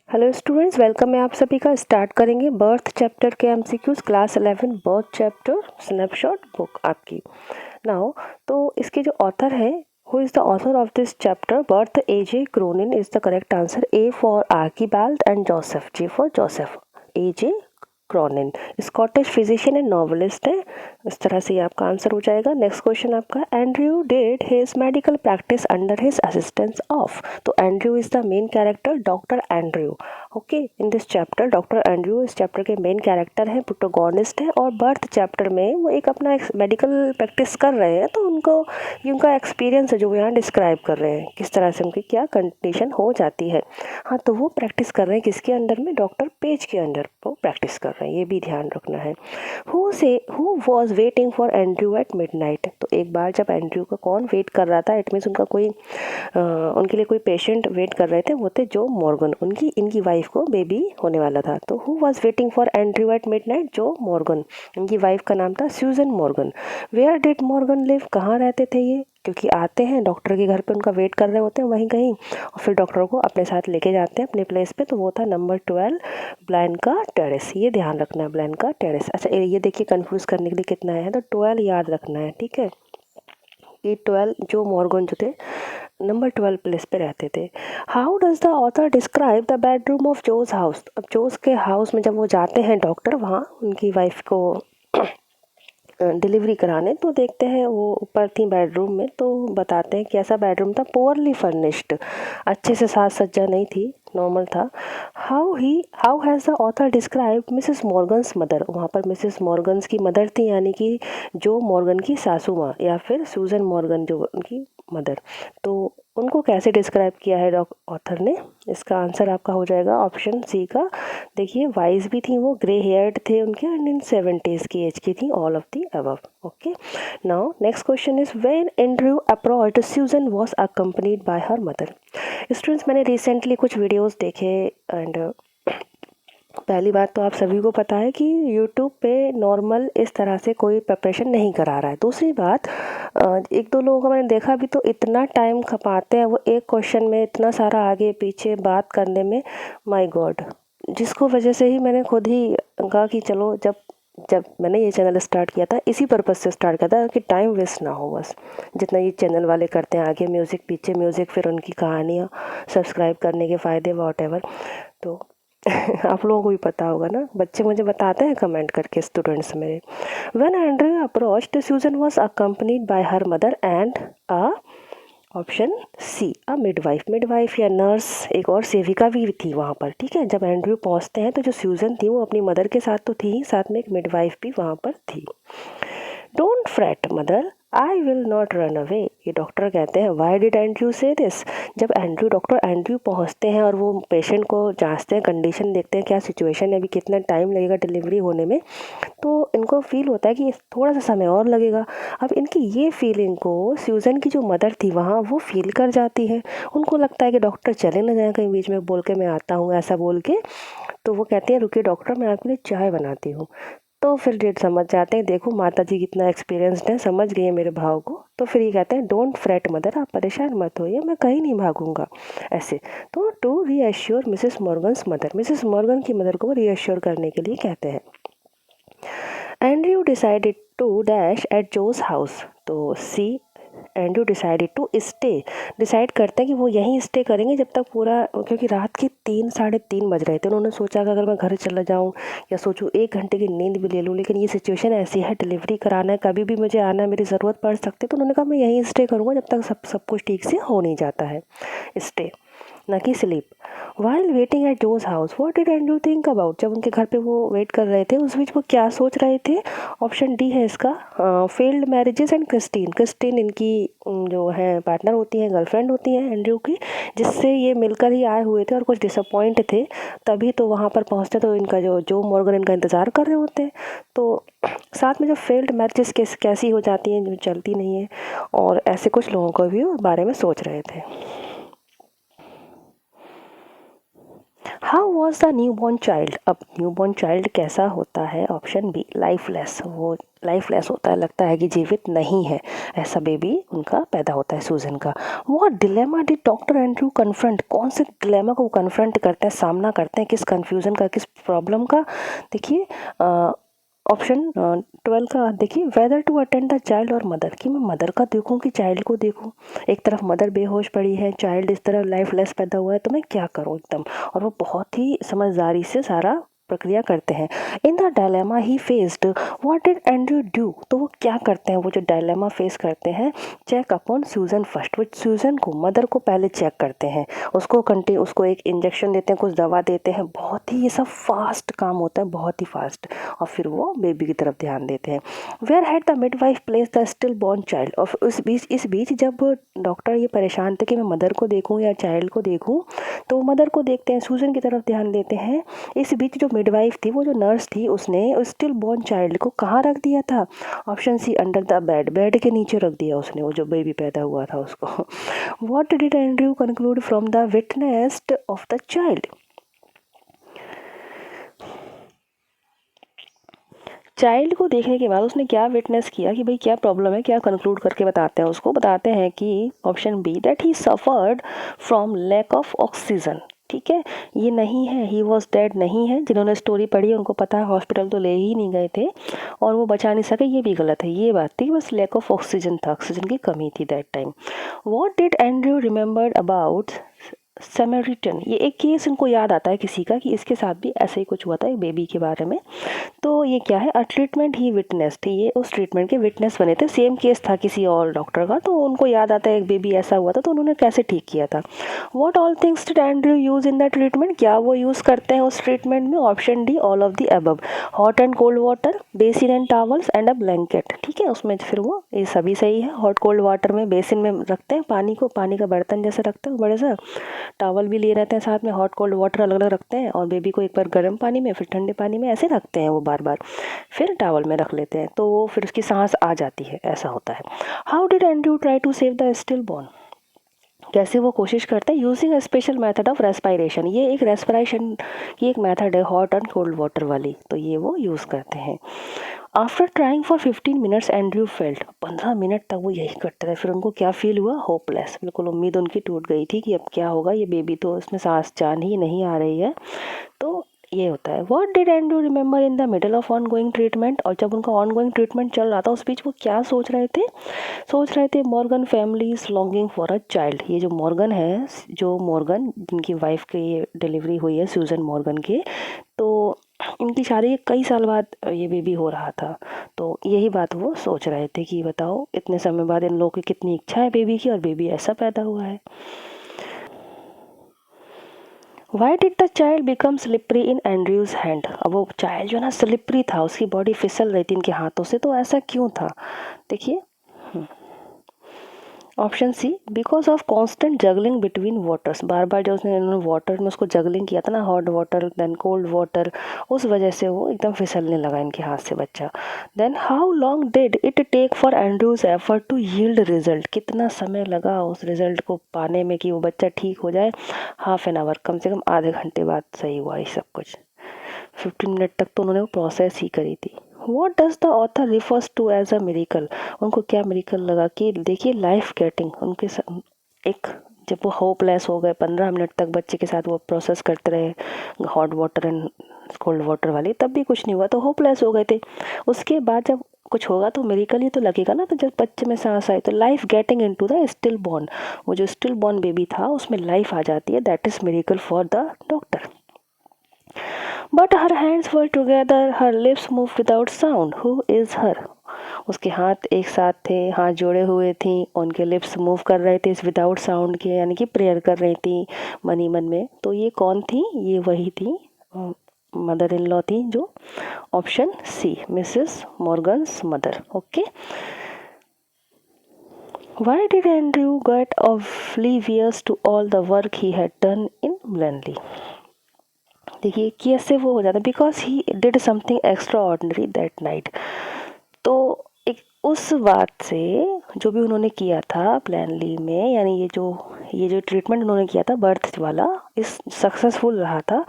Hello students, welcome है आप सभी का। स्टार्ट करेंगे बर्थ चैप्टर के MCQs, class 11 birth chapter snapshot book आपकी। नाउ तो इसके जो ऑथर है, who is the author of this chapter? Birth A J Cronin is the correct answer. A for Archibald and Joseph, J for Joseph, A J Cronin. Scottish physician and novelist है। इस तरह से आपका आंसर हो जाएगा। नेक्स्ट क्वेश्चन आपका, Andrew did his medical practice under his assistance of. तो Andrew is the main character, doctor Andrew. Okay, in this chapter doctor Andrew इस चैप्टर के मेन कैरेक्टर हैं, प्रोटोगोनिस्ट है। और बर्थ चैप्टर में वो एक अपना मेडिकल प्रैक्टिस कर रहे हैं, तो उनको ये उनका एक्सपीरियंस है जो वो यहाँ डिस्क्राइब कर रहे हैं, किस तरह से उनकी क्या कंडीशन हो जाती है। हाँ, तो वो प्रैक्टिस कर रहे हैं किसके अंडर में? डॉक्टर पेज के अंडर वो प्रैक्टिस कर रहे हैं, ये भी ध्यान रखना है। Who was waiting for Andrew at midnight. तो एक बार जब एंड्रयू का कौन वेट कर रहा था, इट मीन्स उनका कोई उनके लिए कोई पेशेंट वेट कर रहे थे, वो थे जो मॉर्गन। इनकी वाइफ को बेबी होने वाला था। तो who was waiting for Andrew at midnight? Joe Morgan. इनकी वाइफ का नाम था Susan Morgan. Where did Morgan live? कहाँ रहते थे ये? क्योंकि आते हैं डॉक्टर के घर पे, उनका वेट कर रहे होते हैं वहीं कहीं, और फिर डॉक्टर को अपने साथ लेके जाते हैं अपने प्लेस पे। तो वो था नंबर 12 ब्लैंका टेरेस। ये ध्यान रखना है, ब्लैंका टेरेस। अच्छा, ये देखिए कंफ्यूज करने के लिए कितना है, तो 12 याद रखना है, ठीक है। ये 12 जो मॉर्गन जो थे नंबर 12 प्लेस पे रहते थे। How does the author describe the bedroom of Joe's house? अब जोस के हाउस में जब वो जाते हैं डॉक्टर, वहाँ उनकी वाइफ को डिलीवरी कराने, तो देखते हैं वो ऊपर थी बेडरूम में। तो बताते हैं कि ऐसा बेडरूम था, पुअरली फर्निश्ड, अच्छे से साज सज्जा नहीं थी, नॉर्मल था। How has the author describe Mrs Morgan's mother? वहाँ पर मिसेस मॉर्गन्स की मदर थी, यानी कि जो मॉर्गन की सासू माँ, या फिर सूजन मॉर्गन जो उनकी मदर। तो उनको कैसे डिस्क्राइब किया है ऑथर ने? इसका आंसर आपका हो जाएगा ऑप्शन सी का। देखिए, वाइज भी थी वो, ग्रे हेयर्ड थे उनके, एंड इन 70s की एज की थी, all of the above. Okay, now next question is, when Andrew approached Susan was accompanied by her mother. Students, मैंने रिसेंटली कुछ वीडियोस देखे, एंड पहली बात तो आप सभी को पता है कि यूट्यूब पे नॉर्मल इस तरह से कोई प्रिपरेशन नहीं करा रहा है। दूसरी बात, एक दो लोगों को मैंने देखा भी, तो इतना टाइम खपाते हैं वो एक क्वेश्चन में, इतना सारा आगे पीछे बात करने में, माय गॉड। जिसको वजह से ही मैंने खुद ही कहा कि चलो, जब जब मैंने ये चैनल स्टार्ट किया था, इसी पर्पज़ से स्टार्ट किया था कि टाइम वेस्ट ना हो बस, जितना ये चैनल वाले करते हैं, आगे म्यूज़िक पीछे म्यूज़िक, फिर उनकी कहानियाँ, सब्सक्राइब करने के फ़ायदे, वॉट। तो आप लोगों को भी पता होगा ना, बच्चे मुझे बताते हैं कमेंट करके, स्टूडेंट्स मेरे। When Andrew approached Susan was accompanied by her mother and a, option C, a midwife. Midwife या नर्स, एक और सेविका भी थी वहाँ पर, ठीक है। जब एंड्रयू पहुँचते हैं तो जो सूजन थी वो अपनी मदर के साथ तो थी ही, साथ में एक मिडवाइफ भी वहाँ पर थी। Don't freight mother, I will not run away. ये डॉक्टर कहते हैं। वाई डिड एंड्रयू से दिस? जब डॉक्टर एंड्रयू पहुंचते हैं और वो पेशेंट को जांचते हैं, कंडीशन देखते हैं क्या सिचुएशन है, अभी कितना टाइम लगेगा डिलीवरी होने में, तो इनको फील होता है कि थोड़ा सा समय और लगेगा। अब इनकी ये फीलिंग को सूजन की जो मदर थी वहाँ, वो फील कर जाती है। उनको लगता है कि डॉक्टर चले ना जाए कहीं बीच में, बोल के मैं आता हूँ, ऐसा बोल के। तो वो कहते हैं, रुकिए डॉक्टर, मैं आपके लिए चाय बनाती हूँ। तो फिर डेट समझ जाते हैं, देखो माता जी कितना एक्सपीरियंसड है, समझ गई है मेरे भाव को। तो फिर ये कहते हैं, डोंट फ्रेट मदर, आप परेशान मत होइए, मैं कहीं नहीं भागूंगा, ऐसे। तो to reassure Mrs Morgan's mother, Mrs Morgan की मदर को रीअश्योर करने के लिए कहते हैं। Andrew decided to dash at Joe's house. तो see, Andrew decided to stay, decide करते हैं कि वो यहीं स्टे करेंगे जब तक पूरा, क्योंकि रात के 3 साढ़े 3 बज रहे थे। उन्होंने सोचा कि अगर मैं घर चला जाऊँ या सोचूं 1 घंटे की नींद भी ले लूँ, लेकिन ये सिचुएशन ऐसी है, डिलीवरी कराना है, कभी भी मुझे आना, मेरी ज़रूरत पड़ सकती है। तो उन्होंने कहा मैं यहीं स्टे करूँगा जब तक सब कुछ ठीक से हो नहीं जाता है। स्टे ना कि sleep. While waiting at Joe's house, what did Andrew think about? जब उनके घर पे वो वेट कर रहे थे, उस बीच वो क्या सोच रहे थे? ऑप्शन डी है इसका, failed marriages and Christine. Christine इनकी जो है पार्टनर होती हैं, गर्लफ्रेंड होती हैं एंड्रयू की, जिससे ये मिलकर ही आए हुए थे और कुछ डिसअपॉइंट थे, तभी तो वहाँ पर पहुँचते। तो इनका जो मॉर्गन इनका इंतज़ार कर रहे होते हैं। तो साथ में जो फेल्ड मैरिजेस कैसी हो जाती हैं, जो चलती नहीं है, और ऐसे कुछ लोगों को भी बारे में सोच रहे थे। How was the new born child. अब न्यू बॉर्न चाइल्ड कैसा होता है? Option B, lifeless. वो लाइफलेस होता है, लगता है कि जीवित नहीं है, ऐसा बेबी उनका पैदा होता है, सूजन का। What dilemma did doctor Andrew confront? कौन से डिलेमा को कन्फ्रंट करते हैं, सामना करते हैं, किस कन्फ्यूजन का, किस प्रॉब्लम का? देखिए ऑप्शन 12 का देखिए, whether to attend the child और मदर, कि मैं मदर का देखूं कि चाइल्ड को देखूं। एक तरफ मदर बेहोश पड़ी है, चाइल्ड इस तरह लाइफलेस पैदा हुआ है, तो मैं क्या करूं एकदम। और वो बहुत ही समझदारी से सारा प्रक्रिया करते हैं। In the dilemma he faced, what did Andrew do? तो वो क्या करते हैं, वो जो डायलेमा फेस करते हैं, चेक अपॉन सूजन फर्स्ट। वो सूजन को, मदर को पहले चेक करते हैं, उसको एक इंजेक्शन देते हैं, कुछ दवा देते हैं, बहुत ही ये सब फास्ट काम होता है, बहुत ही फास्ट। और फिर वो बेबी की तरफ ध्यान देते हैं। Where had the midwife placed the still born child? और इस बीच जब डॉक्टर ये परेशान थे कि मैं मदर को देखूं या चाइल्ड को देखूं, तो मदर को देखते हैं, सूजन की तरफ ध्यान देते हैं। इस बीच जो मिडवाइफ थी, वो जो नर्स थी, उसने स्टिल बॉर्न चाइल्ड को कहाँ रख दिया था? Option C, under the bed. Bed के नीचे रख दिया उसने, वो जो बेबी पैदा हुआ था उसको। What did Andrew conclude from the witness of the child? Child को देखने के बाद उसने क्या विटनेस किया कि भाई क्या प्रॉब्लम है, क्या कंक्लूड करके बताते हैं उसको? बताते हैं कि option B, that he suffered from lack of oxygen. ठीक है, ये नहीं है ही वॉज डेड, नहीं है। जिन्होंने स्टोरी पढ़ी है उनको पता है, हॉस्पिटल तो ले ही नहीं गए थे और वो बचा नहीं सके, ये भी गलत है। ये बात थी, बस लैक ऑफ ऑक्सीजन था, ऑक्सीजन की कमी थी that time. What did Andrew remembered about Samaritan? ये एक केस उनको याद आता है किसी का कि इसके साथ भी ऐसे ही कुछ हुआ था, एक बेबी के बारे में। तो ये क्या है? अ ट्रीटमेंट ही विटनेस्ड, ये उस ट्रीटमेंट के विटनेस बने थे, सेम केस था किसी और डॉक्टर का, तो उनको याद आता है एक बेबी ऐसा हुआ था, तो उन्होंने कैसे ठीक किया था। What all things did Andrew use in the treatment? क्या वो यूज़ करते हैं उस ट्रीटमेंट में? Option D, all of the above. Hot and cold water, basin and towels and a blanket. ठीक है, उसमें फिर वो ये सभी सही है। हॉट कोल्ड वाटर में, बेसिन में रखते हैं पानी को, पानी का बर्तन जैसे रखते हैं बड़े सा, टॉवल भी लिए रहते हैं साथ में, हॉट कोल्ड वाटर अलग अलग रखते हैं, और बेबी को एक बार गर्म पानी में, फिर ठंडे पानी में, ऐसे रखते हैं वो बार बार, फिर टॉवल में रख लेते हैं, तो वो फिर उसकी सांस आ जाती है, ऐसा होता है। How did Andrew try to save the still born? कैसे वो कोशिश करते हैं? Using a special method of respiration, ये एक रेस्पिरेशन की एक मेथड है हॉट एंड कोल्ड वाटर वाली, तो ये वो यूज़ करते हैं। After trying for 15 minutes Andrew felt, 15 minute तक वो यही करते रहे, फिर उनको क्या फील हुआ? होपलेस, बिल्कुल उम्मीद उनकी टूट गई थी कि अब क्या होगा, ये बेबी तो इसमें सांस जान ही नहीं आ रही है। तो ये होता है। What did Andrew remember in the middle of on going treatment? और जब उनका ऑन गोइंग ट्रीटमेंट चल रहा था, उस बीच वो क्या सोच रहे थे? सोच रहे थे Morgan family is longing for a child. ये जो मॉर्गन है, जो मॉर्गन जिनकी वाइफ की डिलीवरी हुई है, सूजन मॉर्गन के, तो इनकी शादी के कई साल बाद ये बेबी हो रहा था, तो यही बात वो सोच रहे थे कि बताओ इतने समय बाद इन लोगों की कितनी इच्छा है बेबी की, और बेबी ऐसा पैदा हुआ है। Why did the child become slippery in Andrews hand? अब वो चाइल्ड जो है ना स्लिपरी था, उसकी बॉडी फिसल रही थी इनके हाथों से, तो ऐसा क्यों था? देखिए option C, because of constant juggling between waters, बार बार जो इन्होंने वाटर में उसको जगलिंग किया था ना, hot water then cold water, उस वजह से वो एकदम फिसलने लगा इनके हाथ से बच्चा। Then how long did it take for Andrew's effort to yield result? कितना समय लगा उस रिजल्ट को पाने में कि वो बच्चा ठीक हो जाए? हाफ एन आवर, कम से कम आधे घंटे बाद सही हुआ ये सब कुछ। 15 मिनट तक तो उन्होंने वो प्रोसेस ही करी थी। What does the author refers to as a miracle? उनको क्या मिरेकल लगा? कि देखिए लाइफ गेटिंग उनके एक, जब वो होपलेस हो गए, 15 मिनट तक बच्चे के साथ वो प्रोसेस करते रहे hot water and cold water वाली, तब भी कुछ नहीं हुआ, तो होपलेस हो गए थे। उसके बाद जब कुछ होगा तो मिरेकल ही तो लगेगा ना। तो जब बच्चे में सांस आई, तो life getting into the still born, वो जो स्टिल बॉर्न बेबी था उसमें लाइफ आ जाती है, that is miracle for the doctor. But her hands were together, her lips moved without sound. Who is her? उसके हाथ एक साथ थे, हाथ जोड़े हुए थी, उनके लिप्स मूव कर रहे थे विदाउट साउंड के, यानी कि प्रेयर कर रही थी मन ही मन में। तो ये कौन थी? ये वही थी, मदर इन लॉ थी, जो option C, Mrs Morgan's mother. Okay. Why did Andrew get oblivious to all the work he had done in Blenley? देखिए कैसे वो हो जाता है, because he did something extra ordinary that night. तो एक उस बात से, जो भी उन्होंने किया था प्लानली में, यानी ये जो ट्रीटमेंट उन्होंने किया था बर्थ वाला, इस सक्सेसफुल रहा था,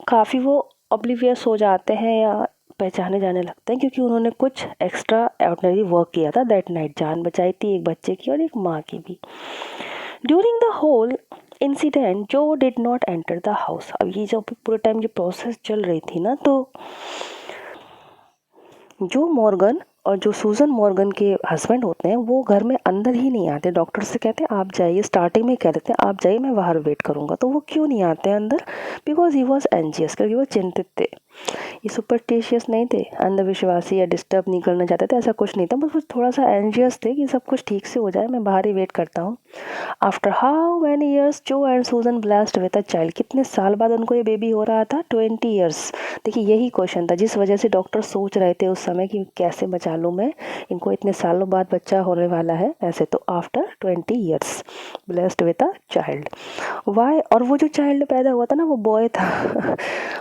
काफ़ी वो ऑब्लिवियस हो जाते हैं या पहचाने जाने लगते हैं, क्योंकि उन्होंने कुछ एक्स्ट्रा ऑर्डिनरी वर्क किया था दैट नाइट, जान बचाई थी एक बच्चे की और एक माँ की भी। ड्यूरिंग द होल इंसिडेंट जो did not enter the house. अब ये जब पूरे टाइम ये प्रोसेस चल रही थी ना, तो जो मॉर्गन और जो सूजन मॉर्गन के हस्बैंड होते हैं वो घर में अंदर ही नहीं आते। डॉक्टर से कहते हैं आप जाइए, स्टार्टिंग में कह देते हैं आप जाइए, मैं बाहर वेट करूँगा। तो वो क्यों नहीं आते अंदर? बिकॉज ही वॉज एंजियस, क्योंकि वो चिंतित थे। ये सुपरस्टिशियस नहीं थे, अंधविश्वासी या डिस्टर्ब नहीं करना चाहते थे, ऐसा कुछ नहीं था। बस वो थोड़ा सा एंजियस थे कि सब कुछ ठीक से हो जाए, मैं बाहर ही वेट करता हूँ। आफ्टर हाउ मैनी ईयर्स जो एंड सूजन ब्लेस्ड विद अ चाइल्ड। कितने साल बाद उनको ये बेबी हो रहा था? 20 ईयर्स। देखिए यही क्वेश्चन था जिस वजह से डॉक्टर सोच रहे थे उस समय कि कैसे बचा लूँ मैं, इनको इतने सालों बाद बच्चा होने वाला है ऐसे। तो after 20 years blessed with a child. Why, और वो जो चाइल्ड पैदा हुआ था ना वो बॉय था।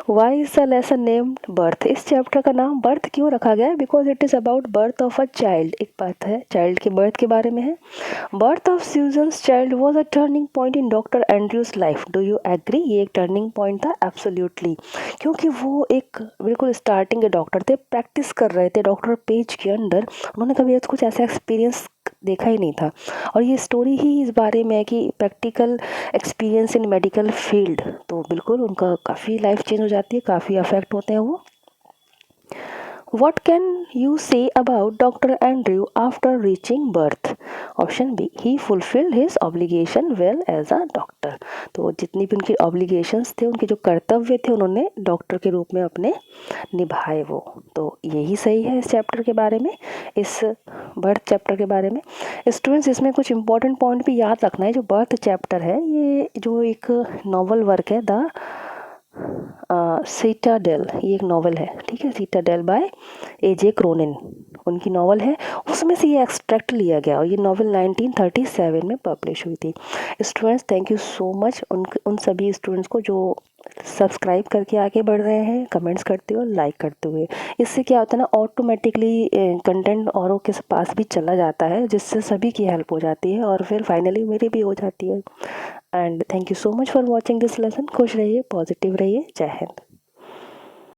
Why is the lesson named birth. इस चैप्टर का नाम बर्थ क्यों रखा गया है? Because it is about birth of a child. एक बात है, चाइल्ड के बर्थ के बारे में है। Birth of Susan's child was a turning point in doctor Andrew's life. Do you agree? ये एक टर्निंग पॉइंट था, एब्सोल्युटली। क्योंकि वो एक बिल्कुल स्टार्टिंग के डॉक्टर थे, प्रैक्टिस कर रहे थे डॉक्टर पेज के अंडर। उन्होंने कभी कुछ ऐसा एक्सपीरियंस देखा ही नहीं था। और ये स्टोरी ही इस बारे में है कि practical experience in medical field. तो बिल्कुल उनका काफ़ी लाइफ चेंज हो जाती है, काफ़ी अफेक्ट होते हैं वो। What can you say about Dr. Andrew after reaching birth? Option B, he fulfilled his obligation well as a doctor. तो जितनी भी उनकी obligations थे, उनके जो कर्तव्य थे, उन्होंने डॉक्टर के रूप में अपने निभाए वो। तो यही सही है इस चैप्टर के बारे में, इस बर्थ चैप्टर के बारे में। स्टूडेंट्स इसमें कुछ इंपॉर्टेंट पॉइंट भी याद रखना है। जो बर्थ चैप्टर है ये जो एक नॉवल वर्क है, द सीटाडेल, ये एक नॉवल है, ठीक है, सीटाडेल बाय ए.जे. क्रोनिन उनकी नॉवल है। उसमें से ये एक्सट्रैक्ट लिया गया और ये नॉवल 1937 में पब्लिश हुई थी। Students thank you so much उन सभी स्टूडेंट्स को जो सब्सक्राइब करके आगे बढ़ रहे हैं, कमेंट्स करते हुए, लाइक करते हुए। इससे क्या होता है ना, ऑटोमेटिकली कंटेंट औरों के पास भी चला जाता है, जिससे सभी की हेल्प हो जाती है और फिर फाइनली मेरी भी हो जाती है। And thank you so much for watching this lesson. खुश रहिए, पॉजिटिव रहिए। जय हिंद।